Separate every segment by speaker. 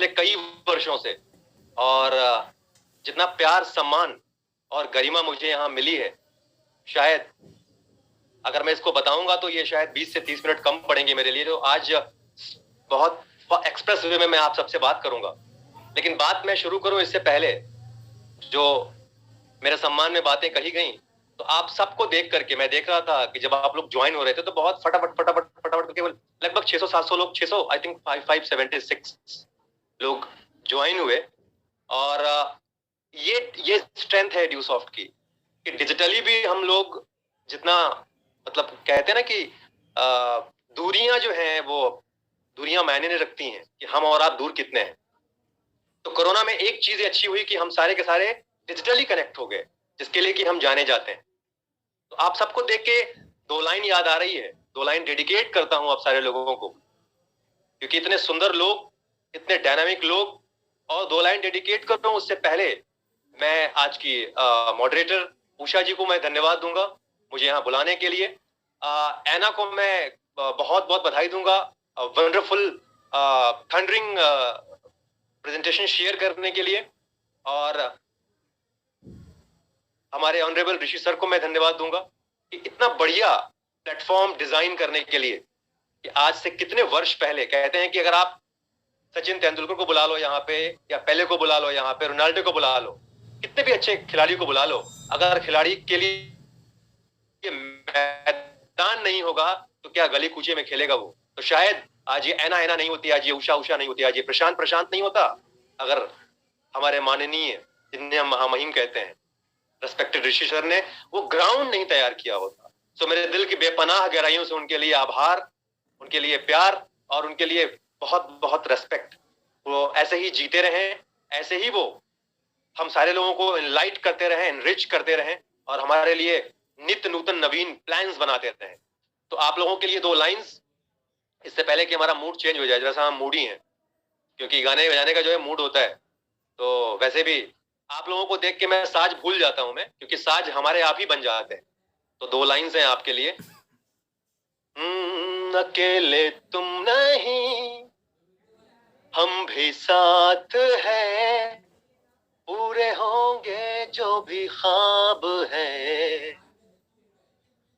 Speaker 1: पिछले कई वर्षों से, और जितना प्यार, सम्मान और गरिमा मुझे यहाँ मिली है, शायद अगर मैं इसको बताऊंगा तो ये शायद 20 से 30 मिनट कम पड़ेंगे मेरे लिए। तो आज बहुत एक्सप्रेस वे में मैं आप सबसे बात करूंगा, लेकिन बात मैं शुरू करूं इससे पहले जो मेरे सम्मान में बातें कही गई, तो आप सबको देख करके मैं देख रहा था कि जब आप लोग ज्वाइन हो रहे थे तो बहुत फटाफट फटाफट फटाफट करके लगभग 600-700 लोग, 600 आई थिंक 576 लोग ज्वाइन हुए। और ये स्ट्रेंथ है ड्यूसॉफ्ट की कि डिजिटली भी हम लोग जितना, मतलब कहते हैं ना कि दूरियां जो हैं वो दूरियां मायने नहीं रखती हैं कि हम और आप दूर कितने हैं। तो कोरोना में एक चीज अच्छी हुई कि हम सारे के सारे डिजिटली कनेक्ट हो गए, जिसके लिए कि हम जाने जाते हैं। तो आप सबको देख के दो लाइन याद आ रही है, दो लाइन डेडिकेट करता हूं आप सारे लोगों को, क्योंकि इतने सुंदर लोग, इतने डायनामिक लोग, और दो लाइन डेडिकेट कर रहा हूं उससे पहले मैं आज की मॉडरेटर उषा जी को मैं धन्यवाद दूंगा मुझे यहाँ बुलाने के लिए। ऐना को मैं बहुत बहुत बधाई दूंगा वंडरफुल थंडरिंग प्रेजेंटेशन शेयर करने के लिए, और हमारे ऑनरेबल ऋषि सर को मैं धन्यवाद दूंगा कि इतना बढ़िया प्लेटफॉर्म डिजाइन करने के लिए। कि आज से कितने वर्ष पहले कहते हैं कि अगर आप सचिन तेंदुलकर को बुला लो यहाँ पे, या पेले को बुला लो यहाँ पे, रोनाल्डो को बुला लो, कितने भी अच्छे खिलाड़ी को बुला लो, अगर खिलाड़ी के लिए मैदान नहीं होगा तो क्या गली कूचे में खेलेगा वो? तो शायद आज ये ऐना ऐना नहीं होती, आज ये उषा उषा नहीं होती, आज ये प्रशांत प्रशांत नहीं होता, अगर हमारे माननीय जिन्हें हम महामहिम कहते हैं रेस्पेक्टेड ऋषि सर ने वो ग्राउंड नहीं तैयार किया होता। सो मेरे दिल की बेपनाह गहराइयों से उनके लिए आभार, उनके लिए प्यार और उनके लिए बहुत बहुत रेस्पेक्ट। वो ऐसे ही जीते रहें, ऐसे ही वो हम सारे लोगों को इनलाइट करते रहें, इनरिच करते रहें, और हमारे लिए नित्य नूतन नवीन प्लान्स बनाते रहें। तो आप लोगों के लिए दो लाइंस, इससे पहले कि हमारा मूड चेंज हो जाए, जैसा हम मूडी हैं, क्योंकि गाने बजाने का जो है मूड होता है, तो वैसे भी आप लोगों को देख के मैं साज भूल जाता हूं मैं, क्योंकि साज हमारे आप ही बन जाते हैं। तो दो लाइंस हैं आपके लिए। अकेले तुम नहीं, हम भी साथ हैं, पूरे होंगे जो भी ख्वाब है।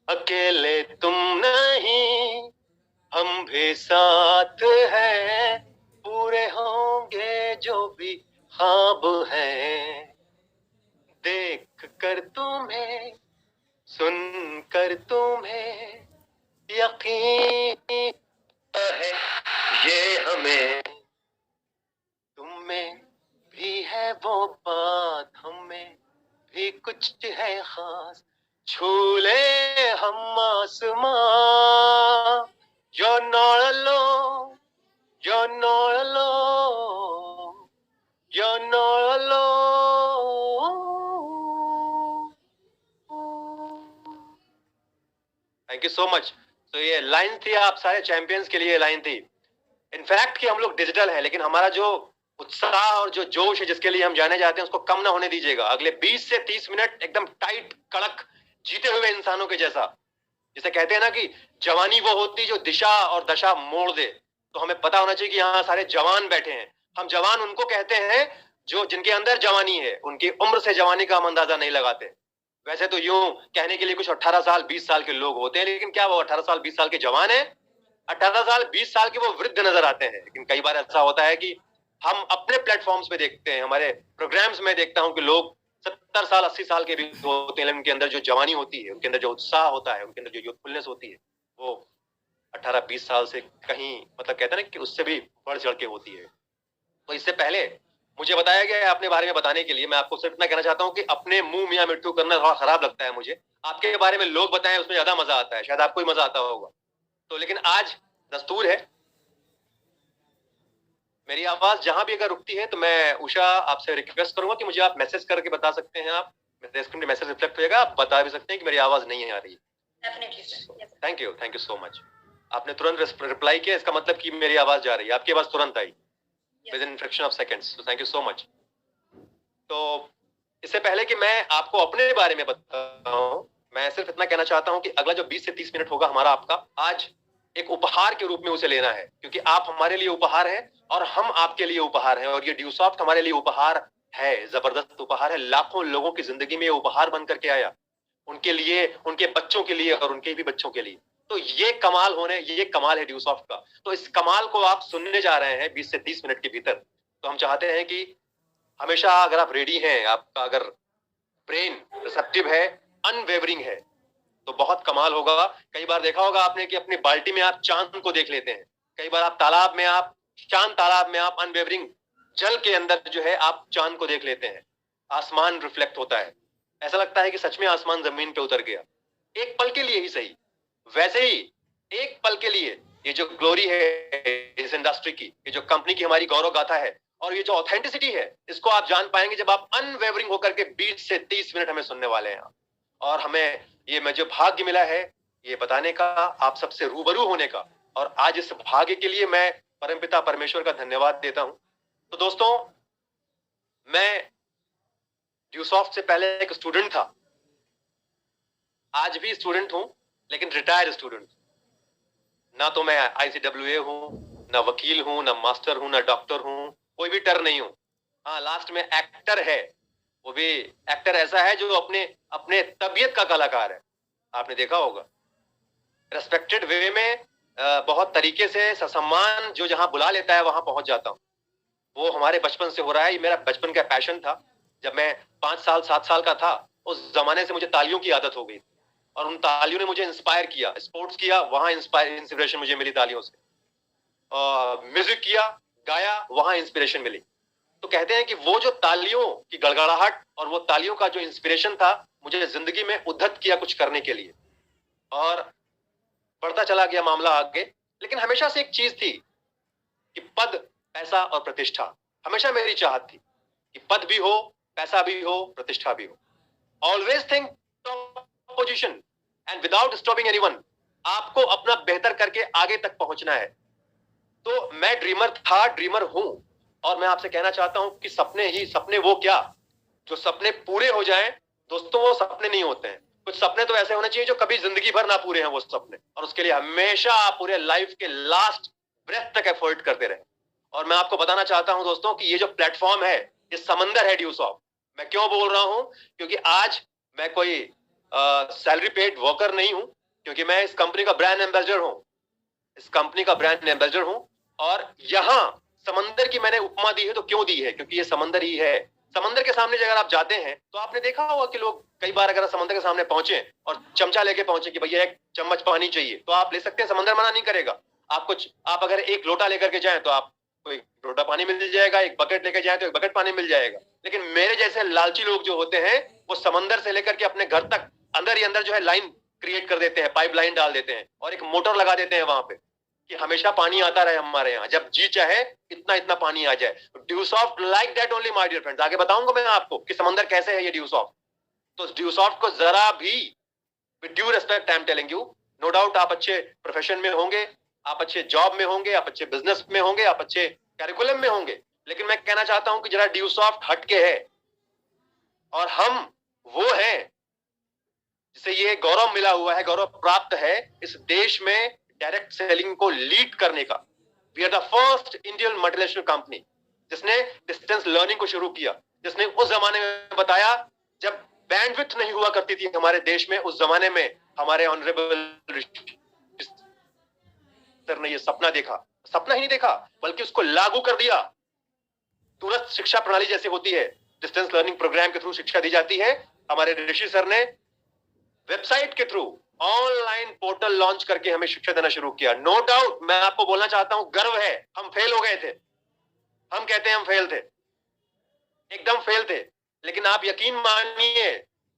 Speaker 1: अकेले तुम नहीं, हम भी साथ हैं, पूरे होंगे जो भी ख्वाब है। देख कर तुम्हें, सुन कर तुम्हें यकीन है ये हमें, तुम में भी है वो बात, हमें भी कुछ है खास, छू ले हम आसमां, यो नॉलो, यो नॉलो, यो नॉलो। Thank you so much. तो ये लाइन थी आप सारे चैंपियंस के लिए, लाइन थी इनफैक्ट कि हम लोग डिजिटल है, लेकिन हमारा जो उत्साह और जो जोश है जिसके लिए हम जाने जाते हैं उसको कम ना होने दीजिएगा। अगले 20 से 30 मिनट एकदम टाइट कड़क जीते हुए इंसानों के जैसा, जिसे कहते हैं ना कि जवानी वो होती जो दिशा और दशा मोड़ दे। तो हमें पता होना चाहिए कि यहाँ सारे जवान बैठे हैं। हम जवान उनको कहते हैं जो जिनके अंदर जवानी है, उनकी उम्र से जवानी का हम अंदाजा नहीं लगाते। वैसे तो यूं कहने के लिए कुछ 18 साल 20 साल के लोग होते हैं, लेकिन क्या वो 18 साल 20 साल के जवान है? 18 साल 20 साल के वो वृद्ध नजर आते हैं। लेकिन कई बार ऐसा होता है कि हम अपने प्लेटफॉर्म्स पे देखते हैं, हमारे प्रोग्राम्स में देखता हूं कि लोग 70 साल 80 साल के भी होते हैं, लेकिन उनके अंदर जो जवानी होती है, उनके अंदर जो उत्साह होता है, उनके अंदर जो यूथफुलनेस होती है, वो 18-20 साल से कहीं, मतलब कहते हैं ना कि उससे भी बढ़ चढ़ के होती है। तो इससे पहले मुझे बताया गया है अपने बारे में बताने के लिए, मैं आपको सिर्फ इतना कहना चाहता हूँ कि अपने मुंह मियां मिट्टू करना थोड़ा खराब लगता है मुझे। आपके बारे में लोग बताएं उसमें ज्यादा मजा आता है, शायद आपको ही मजा आता होगा। तो लेकिन आज दस्तूर है, मेरी आवाज जहां भी अगर रुकती है तो मैं उषा आपसे रिक्वेस्ट करूंगा कि मुझे आप मैसेज करके बता सकते हैं। आप मेरे स्क्रीन पे मैसेज रिफ्लेक्ट हो जाएगा, आप बता भी सकते हैं कि मेरी आवाज नहीं आ रही। Thank you so much. आपने तुरंत रिप्लाई किया, इसका मतलब कि मेरी आवाज जा रही है, आपकी आवाज तुरंत आई within fraction of seconds. तो थैंक यू सो मच। तो इससे पहले कि मैं आपको अपने बारे में बताऊं, मैं सिर्फ इतना कहना चाहता हूं कि अगला जो 20 से 30 मिनट होगा हमारा आपका, आज एक उपहार के रूप में उसे लेना है, क्योंकि आप हमारे लिए उपहार है और हम आपके लिए उपहार हैं, और ये ड्यूसॉफ्ट हमारे लिए उपहार है, जबरदस्त उपहार है। लाखों लोगों की जिंदगी में उपहार बन करके आया, उनके लिए, उनके बच्चों के लिए और उनके भी बच्चों के लिए। तो ये कमाल है ड्यूसॉफ्ट का। तो इस कमाल को आप सुनने जा रहे हैं 20 से 30 मिनट के भीतर। तो हम चाहते हैं कि हमेशा अगर आप रेडी हैं, आपका अगर ब्रेन रिसेप्टिव है, अनवेवरिंग है, तो बहुत कमाल होगा। कई बार देखा होगा आपने कि अपनी बाल्टी में आप चांद को देख लेते हैं, कई बार आप तालाब में, आप शांत तालाब में, आप अनवेवरिंग जल के अंदर जो है आप चांद को देख लेते हैं, आसमान रिफ्लेक्ट होता है, ऐसा लगता है कि सच में आसमान जमीन पे उतर गया, एक पल के लिए ही सही। वैसे ही एक पल के लिए ये जो ग्लोरी है इस इंडस्ट्री की, ये जो कंपनी की हमारी गौरव गाथा है, और ये जो ऑथेंटिसिटी है, इसको आप जान पाएंगे जब आप अनवेवरिंग होकर के 20 से 30 मिनट हमें सुनने वाले हैं। और हमें ये मुझे भाग्य मिला है ये बताने का, आप सबसे रूबरू होने का, और आज इस भाग्य के लिए मैं परमपिता परमेश्वर का धन्यवाद देता हूं। तो दोस्तों, मैं ड्यूसॉफ्ट से पहले एक स्टूडेंट था, आज भी स्टूडेंट हूं, लेकिन रिटायर्ड स्टूडेंट। ना तो मैं ICWA हूं, ना वकील हूं, ना मास्टर हूं, ना डॉक्टर हूं, कोई भी टर नहीं हूं। हाँ, लास्ट में एक्टर है, वो भी एक्टर ऐसा है जो अपने अपने तबीयत का कलाकार है। आपने देखा होगा रेस्पेक्टेड वे में, बहुत तरीके से सम्मान जो जहां बुला लेता है वहां पहुंच जाता हूं। वो हमारे बचपन से हो रहा है, ये मेरा बचपन का पैशन था। जब मैं 5 साल 7 साल का था, उस जमाने से मुझे तालियों की आदत हो गई, और उन तालियों ने मुझे इंस्पायर किया। स्पोर्ट्स किया, वहां इंस्पिरेशन मुझे मिली तालियों से। म्यूजिक किया, गाया, वहां इंस्पिरेशन मिली। तो कहते हैं कि वो जो तालियों की गड़गड़ाहट और वो तालियों का जो इंस्पिरेशन था, मुझे जिंदगी में उद्धत किया कुछ करने के लिए, और बढ़ता चला गया मामला आगे। लेकिन हमेशा से एक चीज थी कि पद, पैसा और प्रतिष्ठा, हमेशा मेरी चाहत थी कि पद भी हो, पैसा भी हो, प्रतिष्ठा भी हो। Always think top position and without disturbing anyone. आपको अपना बेहतर करके आगे तक पहुंचना है। तो मैं ड्रीमर था, ड्रीमर हूं, और मैं आपसे कहना चाहता हूं कि सपने ही सपने, वो क्या जो सपने पूरे हो जाएं दोस्तों, वो सपने नहीं होते हैं। कुछ सपने तो ऐसे होने चाहिए जो कभी जिंदगी भर ना पूरे हैं वो सपने, और उसके लिए हमेशा आप पूरे लाइफ के लास्ट ब्रेथ तक एफर्ट करते रहे। और मैं आपको बताना चाहता हूं दोस्तों कि ये जो प्लेटफॉर्म है, ये समंदर है ड्यूसॉफ्ट। मैं क्यों बोल रहा हूं? क्योंकि आज मैं कोई सैलरी पेड वर्कर नहीं हूं, क्योंकि मैं इस कंपनी का ब्रांड एम्बेसडर हूं, इस कंपनी का ब्रांड एम्बेसडर हूं। और यहां समंदर की मैंने उपमा दी है, तो क्यों दी है? क्योंकि ये समंदर ही है। समंदर के सामने अगर आप जाते हैं तो आपने देखा होगा कि लोग कई बार अगर समंदर के सामने पहुंचे और चमचा लेके पहुंचे कि भैया एक चम्मच पानी चाहिए, तो आप ले सकते हैं, समंदर मना नहीं करेगा। आप अगर एक लोटा लेकर के जाएं तो आपको एक लोटा पानी मिल जाएगा, एक बकेट लेकर जाएं तो एक बकेट पानी मिल जाएगा। लेकिन मेरे जैसे लालची लोग जो होते हैं, वो समंदर से लेकर के अपने घर तक अंदर ही अंदर जो है लाइन क्रिएट कर देते हैं, पाइप लाइन डाल देते हैं, और एक मोटर लगा देते हैं वहां पे कि हमेशा पानी आता रहे हमारे यहाँ, जब जी चाहे इतना इतना पानी आ जाए। Dusoft like that only my dear friends. आगे बताऊंगा मैं आपको कि समंदर कैसे है ये ड्यूसॉफ्ट। तो ड्यूसॉफ्ट को जरा भी, with due respect I am telling you, no doubt आप अच्छे प्रोफेशन में होंगे, आप अच्छे जॉब में होंगे, आप अच्छे बिजनेस में होंगे, आप अच्छे कैरिकुलम में होंगे, लेकिन मैं कहना चाहता हूं कि जरा ड्यूसॉफ्ट हटके है, और हम वो हैं जिसे ये गौरव मिला हुआ है, गौरव प्राप्त है इस देश में डायरेक्ट सेलिंग को लीड करने का। We are the first Indian multinational company जिसने डिस्टेंस लर्निंग को शुरू किया, जिसने उस जमाने में बताया जब बैंडविड्थ नहीं हुआ करती थी हमारे देश में, उस जमाने में हमारे ऑनरेबल सर ने ये सपना देखा, सपना ही नहीं देखा बल्कि उसको लागू कर दिया। तुरंत शिक्षा प्रणाली जैसे होती है, डिस्टेंस लर्निंग प्रोग्राम के थ्रू शिक्षा दी जाती है। हमारे ऋषि सर ने वेबसाइट के थ्रू ऑनलाइन पोर्टल लॉन्च करके हमें शिक्षा देना शुरू किया। नो डाउट मैं आपको बोलना चाहता हूं, गर्व है, हम फेल हो गए थे, हम कहते हैं हम फेल थे, एकदम फेल थे। लेकिन आप यकीन मानिए,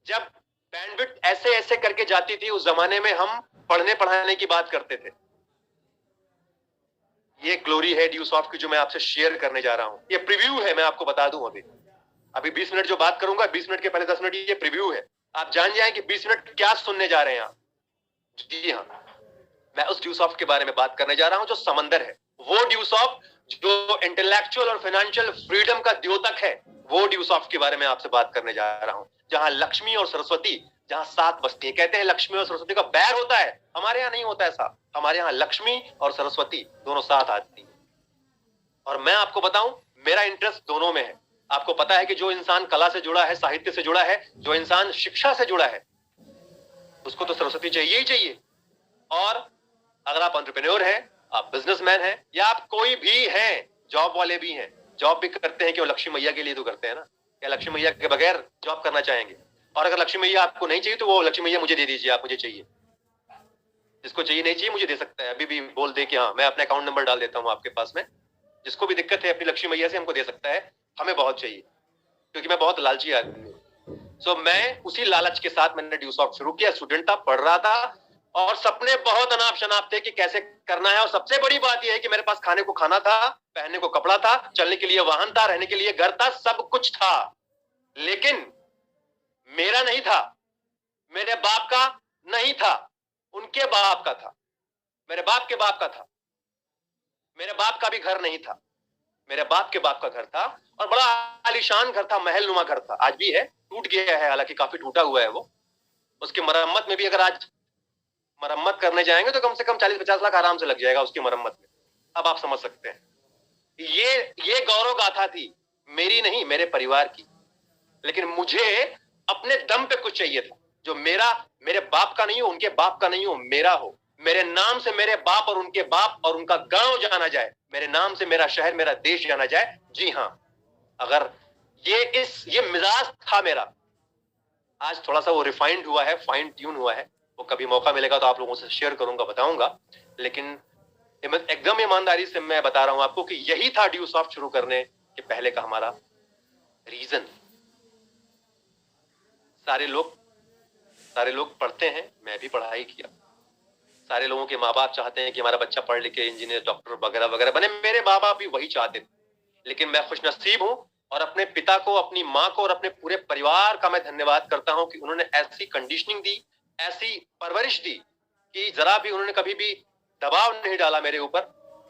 Speaker 1: जब बैंडविड्थ ऐसे ऐसे करके जाती थी उस जमाने में, हम पढ़ने पढ़ाने की बात करते थे। ये ग्लोरी है ड्यूसॉफ्ट की जो मैं आपसे शेयर करने जा रहा हूं। ये प्रीव्यू है, मैं आपको बता दूं। अभी 20 मिनट जो बात करूंगा, 20 मिनट के पहले 10 मिनट ये प्रीव्यू है। आप जान जाएं कि 20 मिनट क्या सुनने जा रहे हैं आप। जी हाँ, मैं उस ड्यूसॉफ्ट के बारे में बात करने जा रहा हूं जो समंदर है। वो ड्यूसॉफ्ट जो इंटेलेक्चुअल और फाइनेंशियल फ्रीडम का द्योतक है, वो ड्यूसॉफ्ट के बारे में आपसे बात करने जा रहा हूं। जहां लक्ष्मी और सरस्वती, जहां साथ बसती है। कहते हैं लक्ष्मी और सरस्वती का बैर होता है, हमारे यहाँ नहीं होता ऐसा। हमारे यहाँ लक्ष्मी और सरस्वती दोनों साथ आती है, और मैं आपको बताऊं, मेरा इंटरेस्ट दोनों में है। आपको पता है कि जो इंसान कला से जुड़ा है, साहित्य से जुड़ा है, जो इंसान शिक्षा से जुड़ा है, उसको तो सरस्वती चाहिए ही चाहिए। और अगर आप एंटरप्रेन्योर हैं, आप बिजनेसमैन हैं, या आप कोई भी हैं, जॉब वाले भी हैं, जॉब भी करते हैं, कि वो लक्ष्मी मैया के लिए तो करते हैं ना, क्या लक्ष्मी मैया के बगैर जॉब करना चाहेंगे? और अगर लक्ष्मी मैया आपको नहीं चाहिए तो वो लक्ष्मी मैया मुझे दे दीजिए, आप मुझे चाहिए। जिसको चाहिए नहीं चाहिए मुझे दे सकता है, अभी भी बोल दे कि हाँ मैं अपना अकाउंट नंबर डाल देता हूँ आपके पास में। जिसको भी दिक्कत है अपनी लक्ष्मी मैया से हमको दे सकता है, हमें बहुत चाहिए, क्योंकि मैं बहुत लालची आदमी हूँ। सो मैं उसी लालच के साथ मैंने ड्यूसॉफ्ट शुरू किया। स्टूडेंट था, पढ़ रहा था, और सपने बहुत अनाप शनाप थे कि कैसे करना है। और सबसे बड़ी बात यह है कि मेरे पास खाने को खाना था, पहनने को कपड़ा था, चलने के लिए वाहन था, रहने के लिए घर था, सब कुछ था। लेकिन मेरा नहीं था, मेरे बाप का नहीं था, उनके बाप का था, मेरे बाप के बाप का था। मेरे बाप का भी घर नहीं था, मेरे बाप के बाप का घर था, और बड़ा आलीशान घर था, महल नुमा घर था। आज भी है, टूट गया है, हालांकि काफी टूटा हुआ है वो। उसकी मरम्मत में भी अगर आज मरम्मत करने जाएंगे तो कम से कम 40-50 लाख आराम से लग जाएगा उसकी मरम्मत में। अब आप समझ सकते हैं, ये गौरव गाथा थी, मेरी नहीं, मेरे परिवार की। लेकिन मुझे अपने दम पे कुछ चाहिए था, जो मेरे बाप का नहीं हो, उनके बाप का नहीं हो, मेरा हो। मेरे नाम से मेरे बाप और उनके बाप और उनका गांव जाना जाए, मेरे नाम से मेरा शहर, मेरा देश जाना जाए। जी हाँ, अगर ये मिजाज था मेरा। आज थोड़ा सा वो रिफाइंड हुआ है, फाइन ट्यून हुआ है। वो कभी मौका मिलेगा तो आप लोगों से शेयर करूंगा, बताऊंगा। लेकिन एकदम ईमानदारी से मैं बता रहा हूं आपको कि यही था ड्यूसॉफ्ट शुरू करने के पहले का हमारा रीजन। सारे लोग पढ़ते हैं, मैं भी पढ़ाई किया। सारे लोगों के माँ बाप चाहते हैं कि हमारा बच्चा पढ़ लिख के इंजीनियर, डॉक्टर वगैरह वगैरह बने। मेरे माँ बाप भी वही चाहते थे। लेकिन मैं खुशनसीब हूं, और अपने पिता को, अपनी माँ को और अपने पूरे परिवार का मैं धन्यवाद करता हूं कि उन्होंने ऐसी कंडीशनिंग दी, ऐसी परवरिश दी, कि जरा भी उन्होंने कभी भी दबाव नहीं डाला मेरे ऊपर।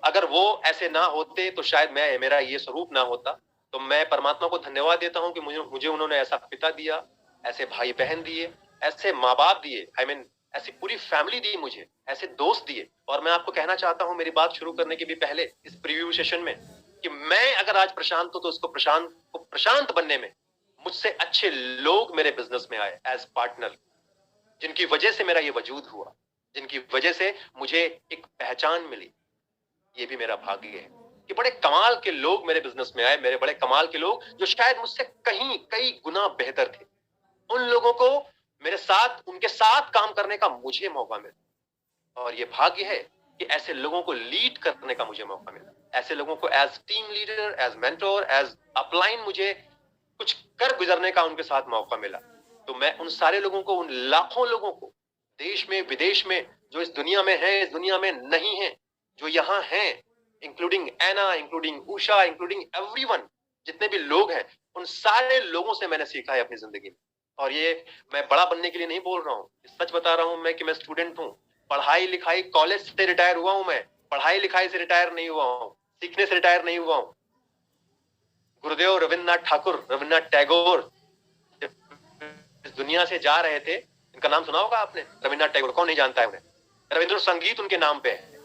Speaker 1: अगर वो ऐसे ना होते तो शायद मेरा ये स्वरूप ना होता। तो मैं परमात्मा को धन्यवाद देता हूं कि मुझे उन्होंने ऐसा पिता दिया, ऐसे भाई बहन दिए, ऐसे माँ बाप दिए, ऐसी पूरी फैमिली दी मुझे, ऐसे दोस्त दिए। और मैं आपको कहना चाहता हूं, मेरी बात शुरू करने के भी पहले इस प्रीव्यू सेशन में, कि मैं अगर आज प्रशांत हूं तो उसको प्रशांत बनने में मुझसे अच्छे लोग मेरे बिजनेस में आए एज पार्टनर, जिनकी वजह से मेरा ये वजूद हुआ, जिनकी वजह से मुझे एक पहचान मिली। ये भी मेरा भाग्य है कि बड़े कमाल के लोग मेरे बिजनेस में आए, मेरे बड़े कमाल के लोग, जो शायद मुझसे कई गुना बेहतर थे। उन लोगों को मेरे साथ, उनके साथ काम करने का मुझे मौका मिला। और ये भाग्य है कि ऐसे लोगों को लीड करने का मुझे मौका मिला। ऐसे लोगों को as team leader, as mentor, as upline मुझे कुछ कर गुजरने का उनके साथ मौका मिला। तो मैं उन सारे लोगों को, उन लाखों लोगों को, देश में विदेश में, जो इस दुनिया में है, इस दुनिया में नहीं है, जो यहाँ हैं, इंक्लूडिंग एना, इंक्लूडिंग उषा, इंक्लूडिंग एवरीवन, जितने भी लोग हैं, उन सारे लोगों से मैंने सीखा है अपनी जिंदगी में। और ये मैं बड़ा बनने के लिए नहीं बोल रहा हूँ, सच बता रहा हूँ मैं कि मैं स्टूडेंट हूँ। पढ़ाई लिखाई, कॉलेज से रिटायर हुआ हूं मैं, पढ़ाई लिखाई से रिटायर नहीं हुआ हूं, सीखने से रिटायर नहीं हुआ हूं। गुरुदेव रविन्द्रनाथ ठाकुर, रविन्द्रनाथ टैगोर इस दुनिया से जा रहे थे, इनका नाम सुना होगा आपने, रविन्द्रनाथ टैगोर, कौन नहीं जानता है उन्हें? रविंद्र संगीत उनके नाम पे है।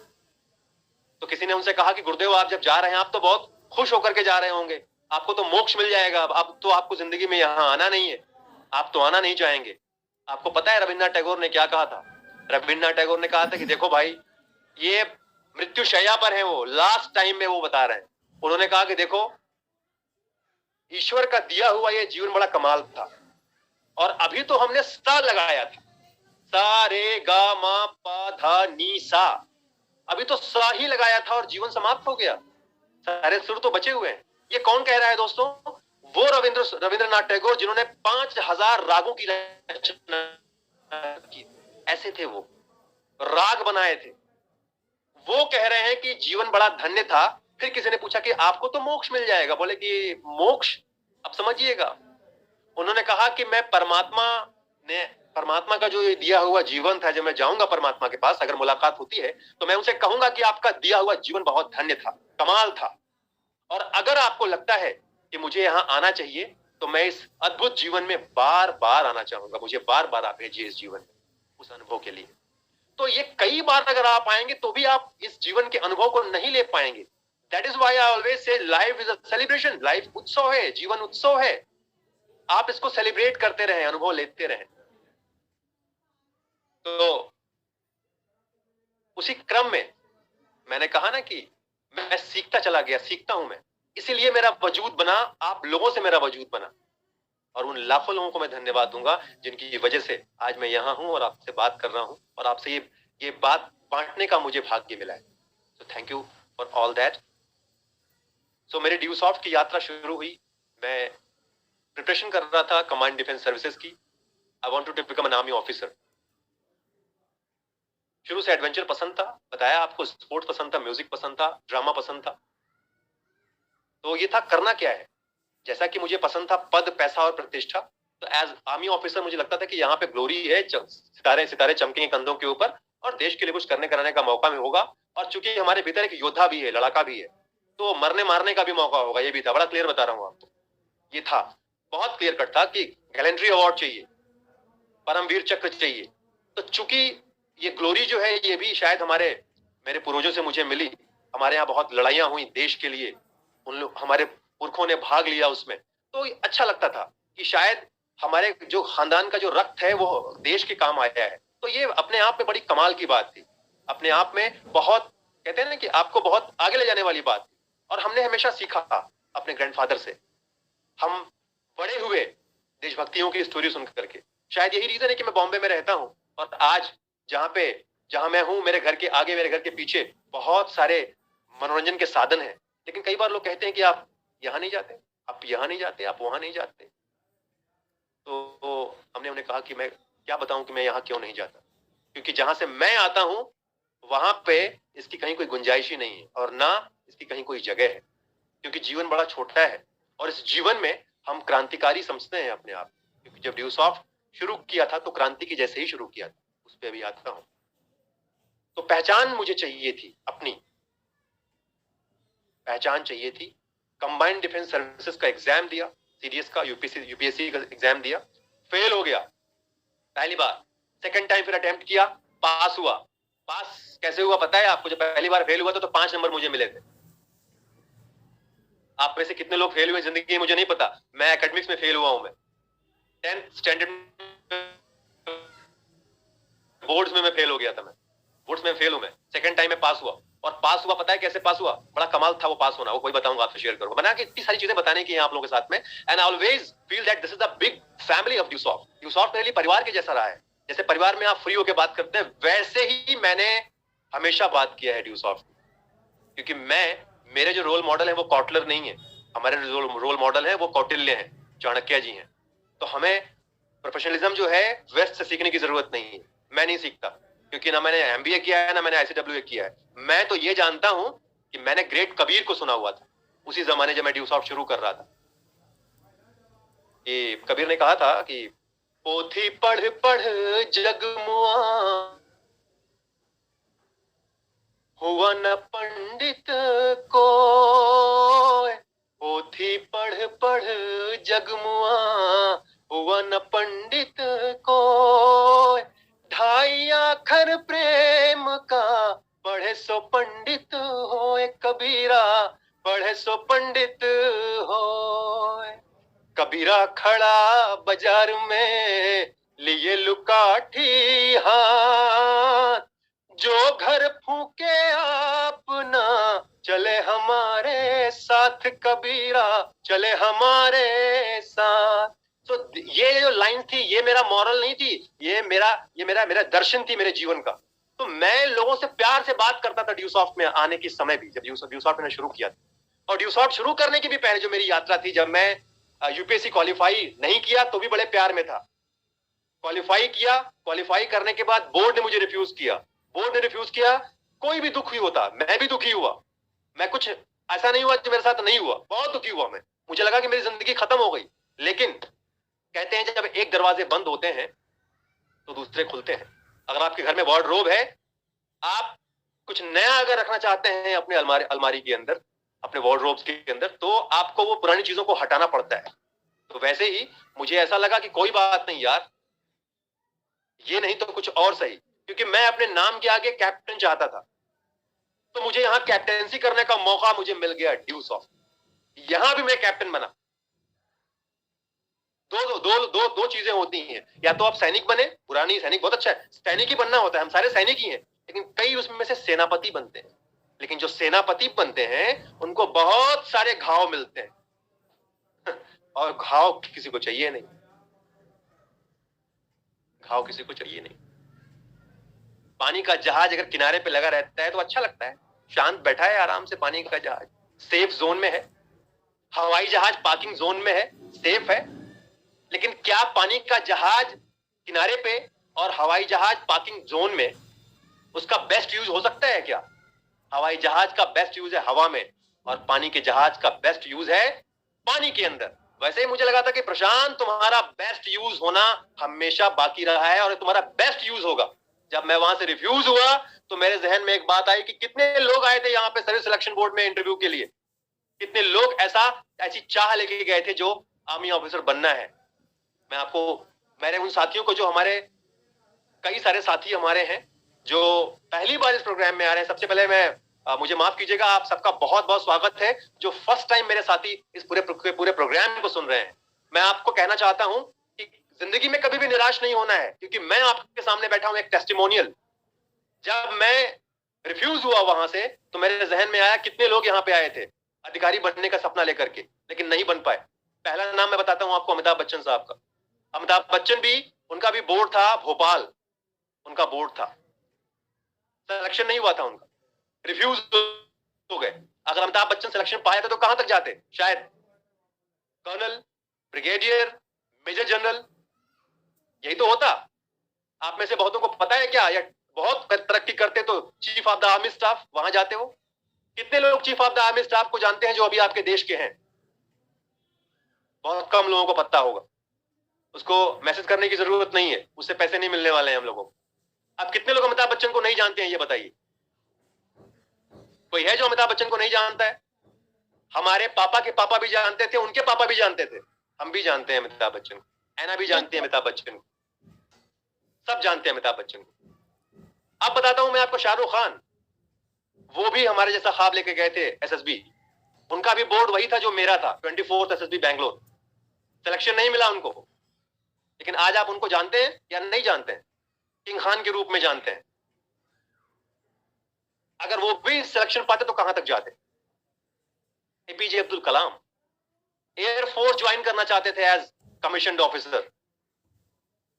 Speaker 1: तो किसी ने उनसे कहा कि गुरुदेव आप जब जा रहे हैं, आप तो बहुत खुश होकर के जा रहे होंगे, आपको तो मोक्ष मिल जाएगा, अब तो आपको जिंदगी में यहाँ आना नहीं है, आप तो आना नहीं चाहेंगे। आपको पता है रविन्द्रनाथ टैगोर ने क्या कहा था? रविन्द्रनाथ टैगोर ने कहा था कि देखो भाई, ये मृत्यु शैया पर है, वो लास्ट टाइम में वो बता रहे हैं। उन्होंने कहा कि देखो, ईश्वर का दिया हुआ ये जीवन बड़ा कमाल था, और अभी तो हमने सा लगाया था, सा रे गा मा पा धा नी सा, अभी तो सा ही लगाया था और जीवन समाप्त हो गया, सारे सुर तो बचे हुए हैं। ये कौन कह रहा है दोस्तों? वो रविंद्रनाथ टैगोर, जिन्होंने 5000 रागों की रचना की, ऐसे थे वो, राग बनाए थे। वो कह रहे हैं कि जीवन बड़ा धन्य था। फिर किसी ने पूछा कि आपको तो मोक्ष मिल जाएगा, बोले कि मोक्ष, अब समझिएगा, उन्होंने कहा कि मैं परमात्मा का जो ये दिया हुआ जीवन था, जब मैं जाऊंगा परमात्मा के पास, अगर मुलाकात होती है तो मैं उनसे कहूंगा कि आपका दिया हुआ जीवन बहुत धन्य था, कमाल था, और अगर आपको लगता है कि मुझे यहां आना चाहिए तो मैं इस अद्भुत जीवन में बार बार आना चाहूंगा, मुझे बार बार आप भेजिए इस जीवन में, उस अनुभव के लिए। तो ये कई बार अगर आप आएंगे तो भी आप इस जीवन के अनुभव को नहीं ले पाएंगे, that is why I always say life is a celebration. Life उत्सव है, जीवन उत्सव है। आप इसको सेलिब्रेट करते रहें, अनुभव लेते रहें। तो उसी क्रम में मैंने कहा ना कि मैं सीखता चला गया, सीखता हूं मैं, इसीलिए मेरा वजूद बना, आप लोगों से मेरा वजूद बना। और उन लाखों लोगों को मैं धन्यवाद दूंगा जिनकी वजह से आज मैं यहां हूं और आपसे बात कर रहा हूं और आपसे ये बात बांटने का मुझे भाग्य मिला है। तो thank you for all that. So मेरी ड्यूसॉफ्ट की यात्रा शुरू हुई। मैं प्रिपरेशन कर रहा था कमांड डिफेंस सर्विसेज की। I wanted to become an army officer. शुरू से एडवेंचर पसंद था, बताया आपको, स्पोर्ट्स पसंद था, म्यूजिक पसंद था, ड्रामा पसंद था। तो ये था करना क्या है। जैसा कि मुझे पसंद था पद, पैसा और प्रतिष्ठा, तो एज आर्मी ऑफिसर मुझे लगता था कि यहाँ पे ग्लोरी है, सितारे सितारे चमकेंगे कंधों के ऊपर और देश के लिए कुछ करने कराने का मौका भी होगा। और चूंकि हमारे भीतर एक योद्धा भी है, लड़ाका भी है, तो मरने मारने का भी मौका होगा। ये भी था, बड़ा क्लियर बता रहा हूँ आपको। ये था, बहुत क्लियर कट था कि गैलेंट्री अवार्ड चाहिए, परमवीर चक्र चाहिए। तो चूंकि ये ग्लोरी जो है ये भी शायद हमारे मेरे पूर्वजों से मुझे मिली। हमारे यहाँ बहुत लड़ाइयां हुई देश के लिए, उन लोग हमारे पुरखों ने भाग लिया उसमें। तो अच्छा लगता था कि शायद हमारे जो खानदान का जो रक्त है वो देश के काम आया है। तो ये अपने आप में बड़ी कमाल की बात थी, अपने आप में बहुत, कहते हैं ना कि आपको बहुत आगे ले जाने वाली बात थी। और हमने हमेशा सीखा अपने ग्रैंडफादर से, हम बड़े हुए देशभक्तियों की स्टोरी सुन करके। शायद यही रीजन है कि मैं बॉम्बे में रहता हूँ और आज जहां मैं हूं, मेरे घर के आगे, मेरे घर के पीछे बहुत सारे मनोरंजन के साधन हैं। लेकिन कई बार लोग कहते हैं कि आप यहाँ नहीं जाते, आप यहाँ नहीं जाते, आप वहां नहीं जाते। तो हमने उन्हें कहा कि मैं क्या बताऊं कि मैं यहाँ क्यों नहीं जाता, क्योंकि जहां से मैं आता हूं वहां पे इसकी कहीं कोई गुंजाइश ही नहीं है और ना इसकी कहीं कोई जगह है। क्योंकि जीवन बड़ा छोटा है और इस जीवन में हम क्रांतिकारी समझते हैं अपने आप। क्योंकि जब ड्यूसॉफ्ट शुरू किया था तो क्रांति की जैसे ही शुरू किया था, उस पर अभी आता हूं। तो पहचान मुझे चाहिए थी, अपनी पहचान चाहिए थी। कंबाइंड डिफेंस सर्विसेज का एग्जाम दिया, सीडीएस का, यूपीएससी का एग्जाम दिया, फेल हो गया पहली बार। सेकंड टाइम फिर अटेम्प्ट किया, पास हुआ। पास कैसे हुआ पता है आपको? जब पहली बार फेल हुआ था तो 5 नंबर मुझे मिले थे। आप में से कितने लोग फेल हुए जिंदगी मुझे नहीं पता। मैं एकेडमिक्स में फेल हुआ हूं। मैं 10th स्टैंडर्ड बोर्ड्स में मैं फेल हो गया था। मैं बोर्ड्स में फेल हूं। मैं सेकंड टाइम में पास हुआ। और पास हुआ पता है कैसे पास हुआ? बड़ा कमाल था वो पास होना, वो कोई बताऊंगा, आपसे शेयर करूंगा। बना के इतनी सारी चीजें बताने की हैं आप लोगों के साथ में। And I always feel that this is the big family of Dusoft. Dusoft मेरे लिए परिवार के जैसा रहा है। जैसे परिवार में आप फ्री होकर बात करते हैं, वैसे ही मैंने हमेशा बात किया है ड्यूसॉफ्ट। क्योंकि मेरे जो रोल मॉडल है वो कॉटलर नहीं है, हमारे रोल मॉडल है वो कौटिल्य है, चाणक्य जी हैं। तो हमें प्रोफेशनलिज्म जो है वेस्ट से सीखने की जरूरत नहीं है। मैं नहीं सीखता, क्योंकि ना मैंने एमबीए किया है ना मैंने आईसीडब्ल्यूए किया है। मैं तो ये जानता हूं कि मैंने ग्रेट कबीर को सुना हुआ था उसी जमाने जब मैं ड्यूसॉफ्ट शुरू कर रहा था। कि कबीर ने कहा था कि पोथी पढ़ पढ़ जग मुआ, हुआ न पंडित को। पोथी पढ़ पढ़ जग मुआ, हुआ न पंडित को। ढाई आखर प्रेम का, पढ़े सो पंडित होए कबीरा, पढ़े सो पंडित होए। कबीरा खड़ा बाजार में, लिए लुकाठी हाथ, जो घर फूके अपना, चले हमारे साथ कबीरा, चले हमारे साथ। तो ये जो लाइन थी ये मेरा मॉरल नहीं थी, ये मेरा दर्शन थी मेरे जीवन का। तो मैं लोगों से प्यार से बात करता था ड्यूसॉफ्ट में आने के समय भी, जब ड्यूसॉफ्ट मैंने शुरू किया था। और ड्यूसॉफ्ट शुरू करने की भी पहले जो मेरी यात्रा थी, जब मैं यूपीएससी क्वालिफाई नहीं किया तो भी बड़े प्यार में था। क्वालिफाई किया, क्वालिफाई करने के बाद बोर्ड ने मुझे रिफ्यूज किया। बोर्ड ने रिफ्यूज किया, कोई भी दुखी होता, मैं भी दुखी हुआ। मैं कुछ ऐसा नहीं हुआ जो मेरे साथ नहीं हुआ, बहुत दुखी हुआ मैं। मुझे लगा कि मेरी जिंदगी खत्म हो गई। लेकिन कहते हैं जब एक दरवाजे बंद होते हैं तो दूसरे खुलते हैं। अगर आपके घर में वार्डरोब है, आप कुछ नया अगर रखना चाहते हैं अपने अलमारी के अंदर, अपने वार्डरोब्स के अंदर, तो आपको वो पुरानी चीजों को हटाना पड़ता है। तो वैसे ही मुझे ऐसा लगा कि कोई बात नहीं यार, ये नहीं तो कुछ और सही। क्योंकि मैं अपने नाम के आगे कैप्टन चाहता था। तो मुझे यहाँ कैप्टेंसी करने का मौका मुझे मिल गया ड्यू सॉफ्ट, यहां भी मैं कैप्टन बना। दो चीजें होती हैं, या तो आप सैनिक बने, बुरा नहीं, सैनिक बहुत अच्छा है, सैनिक ही बनना होता है, हम सारे सैनिक ही हैं, लेकिन कई उसमें से सेनापति बनते हैं। लेकिन जो सेनापति बनते हैं उनको बहुत सारे घाव मिलते हैं और घाव किसी को चाहिए नहीं, घाव किसी को चाहिए नहीं। पानी का जहाज अगर किनारे पे लगा रहता है तो अच्छा लगता है, शांत बैठा है आराम से, पानी का जहाज सेफ जोन में है, हवाई जहाज पार्किंग जोन में है, सेफ है। लेकिन क्या पानी का जहाज किनारे पे और हवाई जहाज पार्किंग जोन में उसका बेस्ट यूज हो सकता है क्या? हवाई जहाज का बेस्ट यूज है हवा में, और पानी के जहाज का बेस्ट यूज है पानी के अंदर। वैसे ही मुझे लगा था कि प्रशांत तुम्हारा बेस्ट यूज होना हमेशा बाकी रहा है और तुम्हारा बेस्ट यूज होगा। जब मैं वहां से रिफ्यूज हुआ तो मेरे जहन में एक बात आई कि कितने लोग आए थे यहाँ पे सर्विस सिलेक्शन बोर्ड में इंटरव्यू के लिए, कितने लोग ऐसी चाह लेके गए थे जो आर्मी ऑफिसर बनना है। मैं आपको, मेरे उन साथियों को, जो हमारे कई सारे साथी हमारे हैं जो पहली बार इस प्रोग्राम में आ रहे हैं, सबसे पहले मैं मुझे माफ कीजिएगा, आप सबका बहुत बहुत स्वागत है जो फर्स्ट टाइम मेरे साथी इस पूरे प्रोग्राम को सुन रहे हैं। मैं आपको कहना चाहता हूं कि जिंदगी में कभी भी निराश नहीं होना है, क्योंकि मैं आपके सामने बैठा हूं एक टेस्टिमोनियल। जब मैं रिफ्यूज हुआ वहां से तो मेरे जहन में आया कितने लोग यहाँ पे आए थे अधिकारी बनने का सपना लेकर के, लेकिन नहीं बन पाए। पहला नाम मैं बताता हूं आपको, अमिताभ बच्चन साहब का। अमिताभ बच्चन भी, उनका भी बोर्ड था भोपाल, उनका बोर्ड था, सिलेक्शन नहीं हुआ था उनका, रिफ्यूज हो गए। अगर अमिताभ बच्चन सिलेक्शन पाए थे तो कहां तक जाते? शायद कर्नल, ब्रिगेडियर, मेजर जनरल, यही तो होता। आप में से बहुतों को पता है क्या, या बहुत तरक्की करते तो chief of the army staff वहां जाते हो। कितने लोग chief of the army staff को जानते हैं जो अभी आपके देश के हैं? बहुत कम लोगों को पता होगा। उसको मैसेज करने की जरूरत नहीं है, उससे पैसे नहीं मिलने वाले हैं हम लोगों को। अब कितने लोग अमिताभ बच्चन को नहीं जानते हैं ये बताइए? कोई है जो अमिताभ बच्चन को नहीं जानता है? हमारे पापा के पापा भी जानते थे, उनके पापा भी जानते थे, हम भी जानते हैं अमिताभ बच्चन को, ऐना भी जानती है अमिताभ बच्चन को, सब जानते हैं अमिताभ बच्चन को। अब बताता हूं मैं आपको शाहरुख खान, वो भी हमारे जैसा ख्वाब लेके गए थे एसएसबी, उनका भी बोर्ड वही था जो मेरा था, 24th एसएसबी बैंगलोर। सिलेक्शन नहीं मिला उनको, लेकिन आज आप उनको जानते हैं या नहीं जानते हैं? किंग खान के रूप में जानते हैं। अगर वो भी सिलेक्शन पाते तो कहां तक जाते? APJ Abdul Kalam air force join करना चाहते थे एज कमीशन्ड ऑफिसर,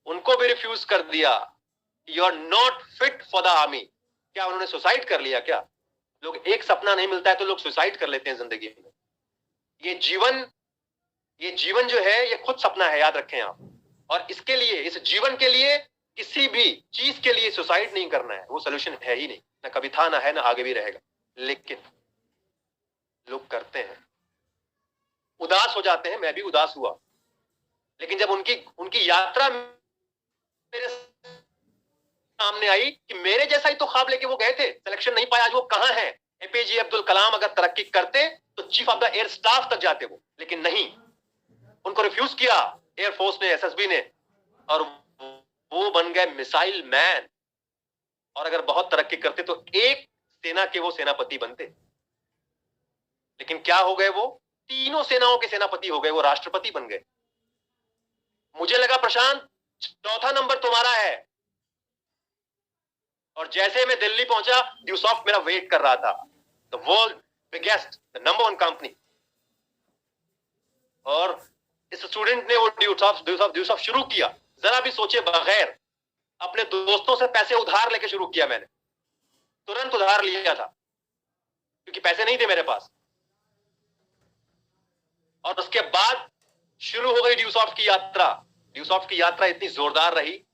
Speaker 1: उनको भी रिफ्यूज कर दिया, you are not fit for the army. क्या उन्होंने सुसाइड कर लिया क्या? लोग, एक सपना नहीं मिलता है तो लोग सुसाइड कर लेते हैं जिंदगी में। ये जीवन जो है ये खुद सपना है, याद रखें आप। और इसके लिए, इस जीवन के लिए, किसी भी चीज के लिए सुसाइड नहीं करना है, वो सोल्यूशन है ही नहीं, ना कभी था, ना है, ना आगे भी रहेगा। लेकिन लोग करते हैं, उदास हो जाते हैं। मैं भी उदास हुआ, लेकिन जब उनकी यात्रा मेरे सामने आई कि मेरे जैसा ही तो ख्वाब लेके वो गए थे, सिलेक्शन नहीं पाया, आज वो कहां है? एपीजे अब्दुल कलाम अगर तरक्की करते तो chief of the air staff तक जाते वो, लेकिन नहीं, उनको रिफ्यूज किया एयरफोर्स ने, एसएसबी ने, और वो बन गए मिसाइल मैन। और अगर बहुत तरक्की करते तो एक सेना के वो सेनापति बनते, लेकिन क्या हो गए? वो तीनों सेनाओं के सेनापति हो गए, वो राष्ट्रपति बन गए। मुझे लगा प्रशांत चौथा नंबर तुम्हारा है, और जैसे मैं दिल्ली पहुंचा, ड्यूसॉफ्ट मेरा वेट कर रहा था, the world biggest, the number 1 company. और इस स्टूडेंट ने वो ड्यूसॉफ्ट शुरू किया, जरा भी सोचे बगैर, अपने दोस्तों से पैसे उधार लेके शुरू किया मैंने, तुरंत उधार लिया था क्योंकि पैसे नहीं थे मेरे पास। और उसके बाद शुरू हो गई ड्यूसॉफ्ट की यात्रा। ड्यूसॉफ्ट की यात्रा इतनी जोरदार रही,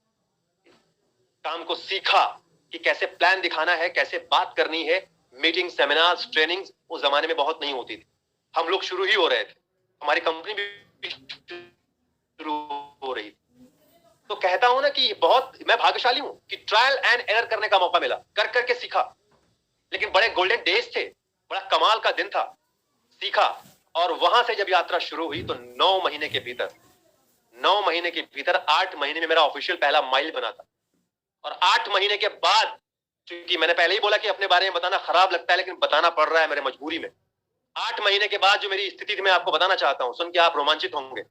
Speaker 1: काम को सीखा कि कैसे प्लान दिखाना है, कैसे बात करनी है। मीटिंग, सेमिनार्स, ट्रेनिंग उस जमाने में बहुत नहीं होती थी, हम लोग शुरू ही हो रहे थे, हमारी कंपनी भी शुरू हो रही थी। तो कहता हूं ना कि बहुत मैं भाग्यशाली हूं कि ट्रायल एंड एरर करने का मौका मिला, कर करके सीखा। लेकिन बड़े गोल्डन डेज थे, बड़ा कमाल का दिन था, सीखा। और वहां से जब यात्रा शुरू हुई तो 9 महीने के भीतर 8 महीने में मेरा ऑफिशियल पहला माइल बना था। और 8 महीने के बाद क्योंकि मैंने पहले ही बोला कि अपने बारे में बताना खराब लगता है, लेकिन बताना पड़ रहा है मेरे मजबूरी में। 8 महीने के बाद जो मेरी स्थिति थी मैं आपको बताना चाहता हूं, सुन के आप रोमांचित होंगे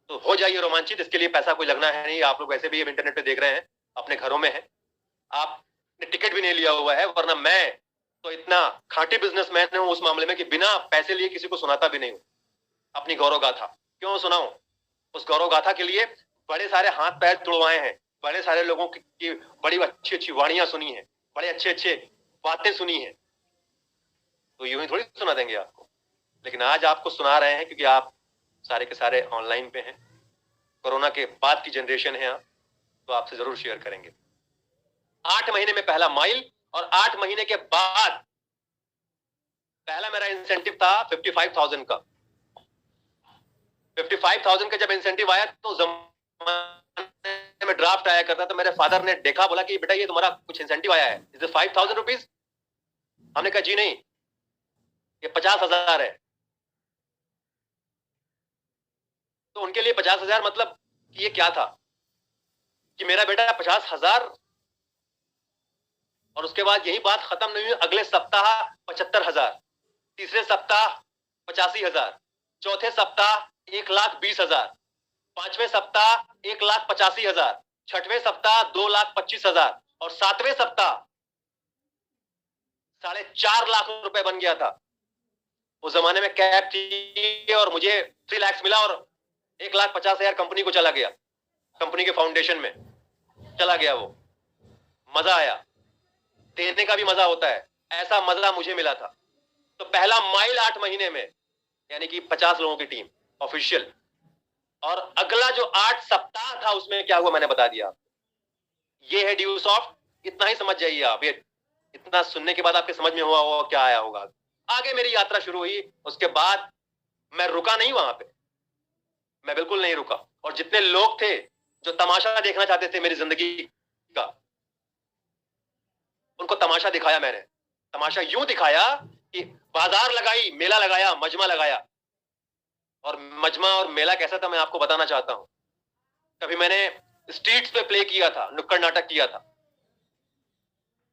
Speaker 1: तो हो जाइए रोमांचित। इसके लिए पैसा कोई लगना है नहीं, आप लोग वैसे भी इंटरनेट पे देख रहे हैं, अपने घरों में है, आपने टिकट भी नहीं लिया हुआ है। वरना मैं तो इतना खांटी बिजनेसमैन हूं उस मामले में कि बिना पैसे लिए किसी को सुनाता भी नहीं हूं अपनी गौरव गाथा। क्यों सुनाऊं? उस गौरव गाथा के लिए बड़े सारे हाथ पैर तुड़वाए हैं, बड़े सारे लोगों की बड़ी अच्छी अच्छी वाणियां सुनी है, बड़े अच्छे अच्छे बातें सुनी है, तो यूं ही थोड़ी सुना देंगे आपको। लेकिन आज आपको सुना रहे हैं क्योंकि आप सारे के सारे ऑनलाइन पे हैं, कोरोना के बाद की जनरेशन है आप, तो आपसे जरूर शेयर करेंगे। 8 महीने में पहला माइल, और 8 महीने के बाद पहला मेरा इंसेंटिव था 55,000 का। 55,000 का जब इंसेंटिव आया तो जमाने में ड्राफ्ट आया करता, तो मेरे फादर ने देखा, बोला कि बेटा ये तुम्हारा कुछ इंसेंटिव आया है, इज इट 5,000 रुपीज? हमने कहा जी नहीं, ये 50,000 है। तो उनके लिए 50,000 मतलब कि ये क्या था कि मेरा बेटा 50,000, और उसके बाद यही बात खत्म नहीं हुई, अगले सप्ताह 75,000, तीसरे सप्ताह 85,000, चौथे सप्ताह 1,20,000, पांचवें सप्ताह 1,85,000, छठवें सप्ताह 2,25,000, और सातवें सप्ताह 4.5 लाख रुपए बन गया था। उस जमाने में कैब थी और मुझे 3 लाख मिला और 1,50,000 कंपनी को चला गया, कंपनी के फाउंडेशन में चला गया। वो मजा आया, देने का भी मजा होता है, ऐसा मजा मुझे मिला था। तो पहला माइल 8 महीने में, यानी कि 50 लोगों की टीम ऑफिशियल। और अगला जो 8 सप्ताह था उसमें क्या हुआ मैंने बता दिया। ये है ड्यू सॉफ्ट, इतना ही समझ जाइए आप। ये इतना सुनने के बाद आपके समझ में हुआ होगा क्या आया होगा। आगे मेरी यात्रा शुरू हुई, उसके बाद मैं रुका नहीं वहां पे, मैं बिल्कुल नहीं रुका। और जितने लोग थे जो तमाशा देखना चाहते थे मेरी जिंदगी का, उनको तमाशा दिखाया मैंने। तमाशा यूं दिखाया कि बाजार लगाई, मेला लगाया, मजमा लगाया। और मजमा और मेला कैसा था मैं आपको बताना चाहता हूं। कभी मैंने स्ट्रीट्स पे प्ले किया था, नुक्कड़ नाटक किया था,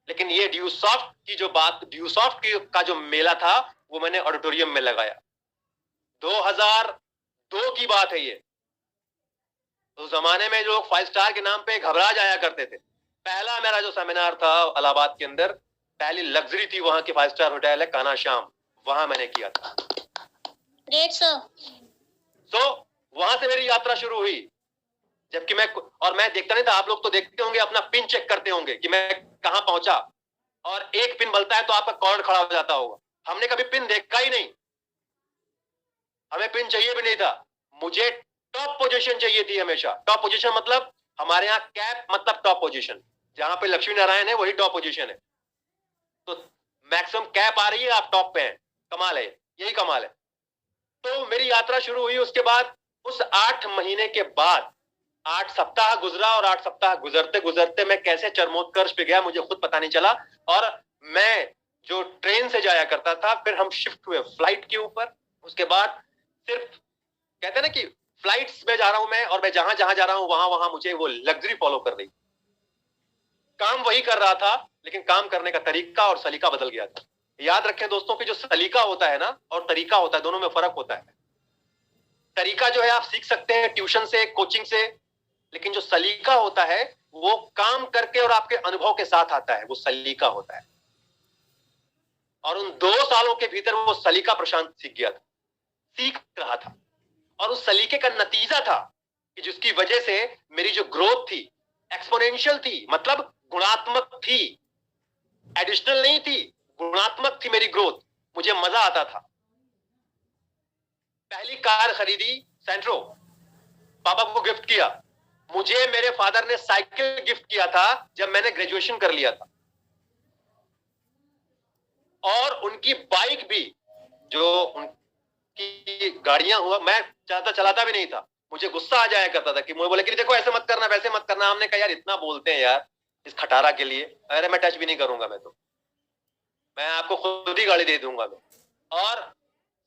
Speaker 1: लेकिन ये ड्यू सॉफ्ट की जो बात, ड्यू सॉफ्ट का जो मेला था वो मैंने ऑडिटोरियम में लगाया। 2002 की बात है ये। उस जमाने में जो लोग 5 स्टार के नाम पे घबरा जाया करते थे, पहला मेरा जो सेमिनार था इलाहाबाद के अंदर, पहली लग्जरी थी वहां की 5 स्टार होटल है कान्हा श्याम, वहां मैंने किया था।
Speaker 2: Great sir.
Speaker 1: सो वहां से मेरी यात्रा शुरू हुई। जबकि मैं देखता नहीं था, आप लोग तो देखते होंगे, अपना पिन चेक करते होंगे कि मैं कहां पहुंचा, और एक पिन बलता है तो आपका कॉर्ड खड़ा हो जाता होगा। हमने कभी पिन देखा ही नहीं, हमें पिन चाहिए भी नहीं था। मुझे टॉप पोजीशन चाहिए थी हमेशा। टॉप पोजीशन मतलब हमारे यहाँ कैप मतलब टॉप पोजीशन, जहां पे लक्ष्मी नारायण है वही टॉप पोजीशन है। तो मैक्सिमम कैप आ रही है, आप टॉप पे हैं, कमाल है, यही कमाल है। तो मेरी यात्रा शुरू हुई। उसके बाद उस 8 महीने के बाद 8 सप्ताह गुजरा, और 8 सप्ताह गुजरते गुजरते मैं कैसे चरमोत्कर्ष पे गया मुझे खुद पता नहीं चला। और मैं जो ट्रेन से जाया करता था, फिर हम शिफ्ट हुए फ्लाइट के ऊपर। उसके बाद सिर्फ कहते हैं ना कि फ्लाइट्स में जा रहा हूं मैं, और मैं जहां जहां जा रहा हूं वहां वहां मुझे वो लग्जरी फॉलो कर रही। काम वही कर रहा था, लेकिन काम करने का तरीका और सलीका बदल गया था। याद रखें दोस्तों कि जो सलीका होता है ना और तरीका होता है, दोनों में फर्क होता है। तरीका जो है आप सीख सकते हैं ट्यूशन से, कोचिंग से, लेकिन जो सलीका होता है वो काम करके और आपके अनुभव के साथ आता है, वो सलीका होता है। और उन 2 सालों के भीतर वो सलीका प्रशांत सीख गया था, सीख रहा था। और उस सलीके का नतीजा था कि जिसकी वजह से मेरी जो ग्रोथ थी एक्सपोनेंशियल थी, मतलब गुणात्मक थी, एडिशनल नहीं थी, गुणात्मक थी मेरी ग्रोथ। मुझे मजा आता था। पहली कार खरीदी सेंट्रो, पापा को गिफ्ट किया। मुझे मेरे फादर ने साइकिल गिफ्ट किया था जब मैंने ग्रेजुएशन कर लिया था। और उनकी बाइक भी, जो उनकी गाड़ियां हुआ, मैं ज्यादा चलाता भी नहीं था, मुझे गुस्सा आ जाया करता था कि मुझे बोले कि देखो ऐसे मत करना, वैसे मत करना। हमने कहा यार इतना बोलते हैं यार इस खटारा के लिए, अरे मैं टच भी नहीं करूंगा, मैं आपको खुद ही गाड़ी दे दूंगा मैं। और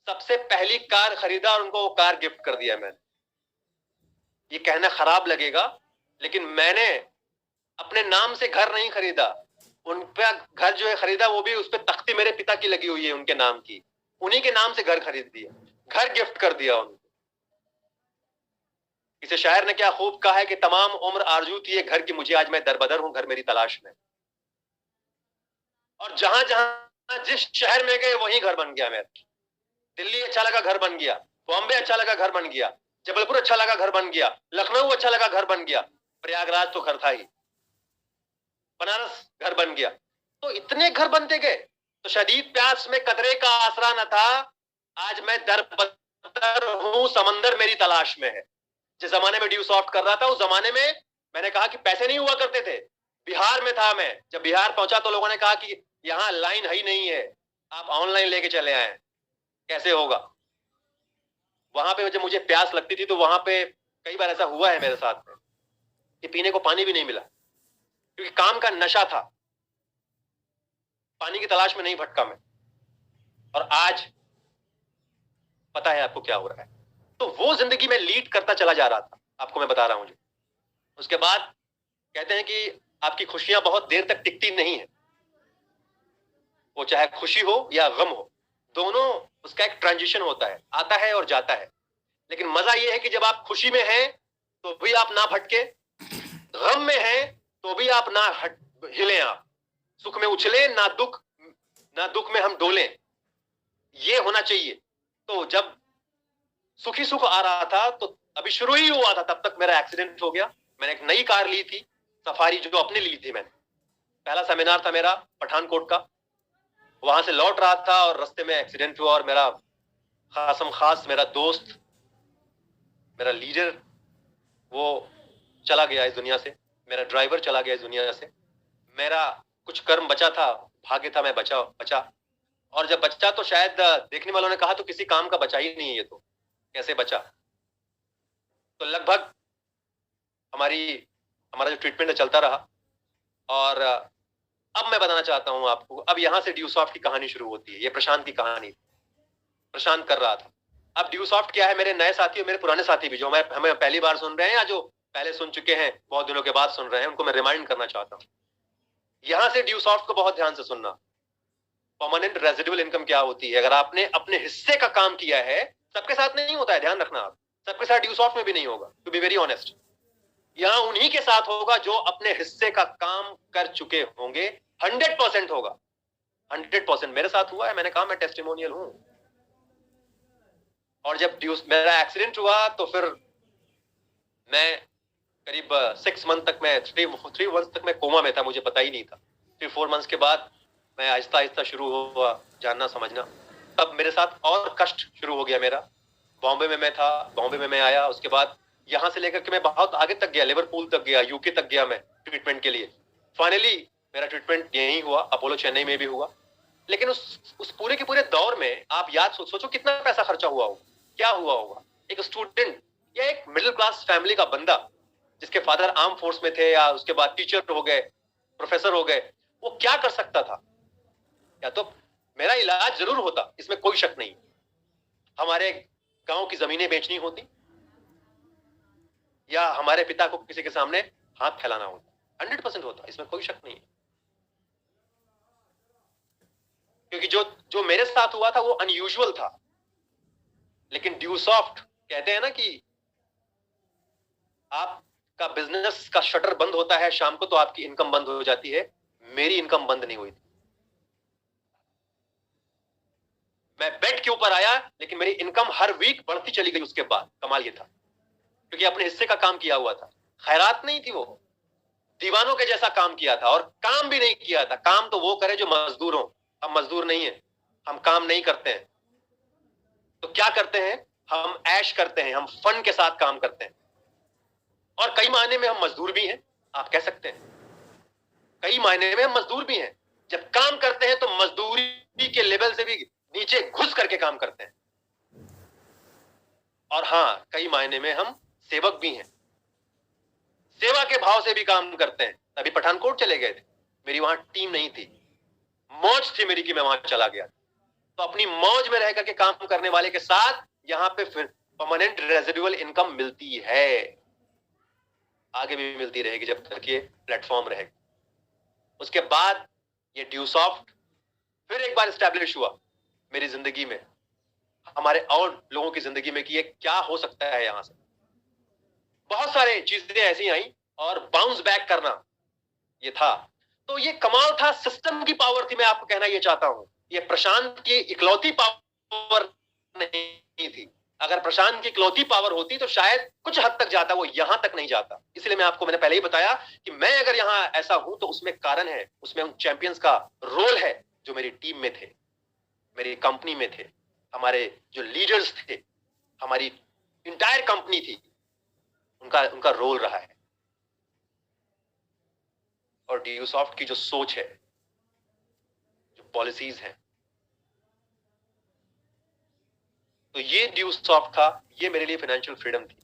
Speaker 1: सबसे पहली कार खरीदा और उनको वो कार गिफ्ट कर दिया मैंने। ये कहना खराब लगेगा, लेकिन मैंने अपने नाम से घर नहीं खरीदा, उन पे घर जो है खरीदा, वो भी उस पे तख्ती मेरे पिता की लगी हुई है उनके नाम की, उन्हीं के नाम से घर खरीद दिया, घर गिफ्ट कर दिया उनको। किसी शायर ने क्या खूब कहा है कि तमाम उम्र आरजू थी ये घर की मुझे, आज मैं दरबदर हूं घर मेरी तलाश में। और जहां जहां जिस शहर में गए वहीं घर बन गया मेरा। दिल्ली अच्छा लगा घर बन गया, बॉम्बे अच्छा लगा घर बन गया, जबलपुर अच्छा लगा घर बन गया, लखनऊ अच्छा लगा घर बन गया, प्रयागराज तो घर था ही, बनारस घर बन गया। तो इतने घर बनते गए, तो शदीद प्यास में कतरे का आसरा न था, आज मैं दरबदर हूं समंदर मेरी तलाश में है। जिस जमाने में ड्यू सॉफ्ट कर रहा था, उस जमाने में मैंने कहा कि पैसे नहीं हुआ करते थे, बिहार में था मैं। जब बिहार पहुंचा तो लोगों ने कहा कि यहाँ लाइन है ही नहीं है, आप ऑनलाइन लेके चले आए, कैसे होगा। वहां पे जब मुझे प्यास लगती थी तो वहां पे कई बार ऐसा हुआ है मेरे साथ में कि पीने को पानी भी नहीं मिला, क्योंकि काम का नशा था, पानी की तलाश में नहीं भटका मैं। और आज पता है आपको क्या हो रहा है। तो वो जिंदगी में लीड करता चला जा रहा था, आपको मैं बता रहा हूं जो। उसके बाद कहते हैं कि आपकी खुशियां बहुत देर तक टिकती नहीं है, वो चाहे खुशी हो या गम हो, दोनों उसका एक ट्रांजिशन होता है, आता है और जाता है। लेकिन मजा ये है कि जब आप खुशी में हैं तो भी आप ना भटके, गम में हैं तो भी आप ना हिले, आप सुख में उछले ना दुख में हम डोलें, ये होना चाहिए। तो जब सुखी सुख आ रहा था तो अभी शुरू ही हुआ था, तब तक मेरा एक्सीडेंट हो गया। मैंने एक नई कार ली थी, सफारी, जो अपने ली थी मैंने। पहला सेमिनार था मेरा पठानकोट का, वहां से लौट रहा था और रास्ते में एक्सीडेंट हुआ, और मेरा खासम खास मेरा दोस्त, मेरा लीडर, वो चला गया इस दुनिया से, मेरा ड्राइवर चला गया इस दुनिया से। मेरा कुछ कर्म बचा था, भाग्य था मैं बचा। और जब बचा तो शायद देखने वालों ने कहा तो किसी काम का बचा ही नहीं है ये, तो कैसे बचा। तो लगभग हमारा जो ट्रीटमेंट है चलता रहा। और अब मैं बताना चाहता हूं आपको, अब यहां से ड्यू सॉफ्ट की कहानी शुरू होती है। ये प्रशांत की कहानी, प्रशांत कर रहा था। अब ड्यू सॉफ्ट क्या है, मेरे नए साथी और मेरे पुराने साथी भी जो हमें पहली बार सुन रहे हैं या जो पहले सुन चुके हैं बहुत दिनों के बाद सुन रहे हैं, उनको मैं रिमाइंड करना चाहता हूं। यहां से ड्यू सॉफ्ट को बहुत ध्यान से सुनना। परमानेंट रेजिडुअल इनकम क्या होती है, अगर आपने अपने हिस्से का काम किया है, सबके साथ नहीं होता है, ध्यान रखना, आप सबके साथ ड्यू सॉफ्ट में भी नहीं होगा, टू बी वेरी ऑनेस्ट। यहां उन्हीं के साथ होगा जो अपने हिस्से का काम कर चुके होंगे, 100% होगा, 100%। मेरे साथ हुआ है, मैंने कहा मैं टेस्टिमोनियल हूं। और जब मेरा एक्सीडेंट हुआ तो फिर मैं करीब 6 मंथ तक, मैं 3 मंथ तक मैं कोमा में था, मुझे पता ही नहीं था। फिर 4 मंथ्स के बाद मैं आहिस्ता आहिस्ता शुरू हुआ जानना समझना, तब मेरे साथ और कष्ट शुरू हो गया मेरा। बॉम्बे में मैं था, बॉम्बे में मैं आया, उसके बाद यहाँ से लेकर के मैं बहुत आगे तक गया, लिवरपूल तक गया, यूके तक गया मैं ट्रीटमेंट के लिए। फाइनली मेरा ट्रीटमेंट यहीं हुआ, अपोलो चेन्नई में भी हुआ। लेकिन उस पूरे के पूरे दौर में आप याद सोचो कितना पैसा खर्चा हुआ होगा, क्या हुआ होगा। एक स्टूडेंट या एक मिडिल क्लास फैमिली का बंदा जिसके फादर आर्म फोर्स में थे, या उसके बाद टीचर हो गए, प्रोफेसर हो गए, वो क्या कर सकता था। या तो मेरा इलाज जरूर होता, इसमें कोई शक नहीं, हमारे गांव की जमीनें बेचनी होती, या हमारे पिता को किसी के सामने हाथ फैलाना होता, 100% होता, इसमें कोई शक नहीं है। क्योंकि जो मेरे साथ हुआ था वो अनयूजुअल था। लेकिन ड्यू सॉफ्ट कहते हैं ना कि आपका बिजनेस का शटर बंद होता है शाम को तो आपकी इनकम बंद हो जाती है। मेरी इनकम बंद नहीं हुई थी, मैं बेड के ऊपर आया लेकिन मेरी इनकम हर वीक बढ़ती चली गई। उसके बाद कमाल ये था, क्योंकि अपने हिस्से का काम किया हुआ था। खैरात नहीं थी, वो दीवानों के जैसा काम किया था, और काम भी नहीं किया था। काम तो वो करे जो मजदूर हो, हम मजदूर नहीं है, हम काम नहीं करते हैं। तो क्या करते हैं, हम ऐश करते हैं, हम फन के साथ काम करते हैं। और कई मायने में हम मजदूर भी हैं, आप कह सकते हैं कई मायने में हम मजदूर भी हैं। जब काम करते हैं तो मजदूरी के लेवल से भी नीचे घुस करके काम करते हैं। और हाँ, कई मायने में हम सेवक भी हैं, सेवा के भाव से भी काम करते हैं। अभी पठानकोट चले गए थे, मेरी वहां टीम नहीं थी, मौज थी मेरी कि मैं वहां चला गया। तो अपनी मौज में रह करके काम करने वाले के साथ यहां पे फिर परमानेंट रेजिडुअल इनकम मिलती है, आगे भी मिलती रहेगी जब तक ये प्लेटफॉर्म रहेगा। उसके बाद ये ड्यूसॉफ्ट फिर एक बार स्टैब्लिश हुआ मेरी जिंदगी में, हमारे और लोगों की जिंदगी में कि ये क्या हो सकता है। यहां से बहुत सारे चीजें ऐसी आई और बाउंस बैक करना ये था। तो ये कमाल था, सिस्टम की पावर थी। मैं आपको कहना ये चाहता हूं, ये प्रशांत की इकलौती पावर नहीं थी। अगर प्रशांत की इकलौती पावर होती तो शायद कुछ हद तक जाता, वो यहां तक नहीं जाता। इसलिए मैंने पहले ही बताया कि मैं अगर यहां ऐसा हूं तो उसमें कारण है, उसमें उन चैंपियंस का रोल है जो मेरी टीम में थे, मेरी कंपनी में थे, हमारे जो लीडर्स थे, हमारी इंटायर कंपनी थी, उनका उनका रोल रहा है। और ड्यूसॉफ्ट की जो सोच है, जो पॉलिसीज हैं, तो ये ड्यूसॉफ्ट था, ये मेरे लिए फाइनेंशियल फ्रीडम थी।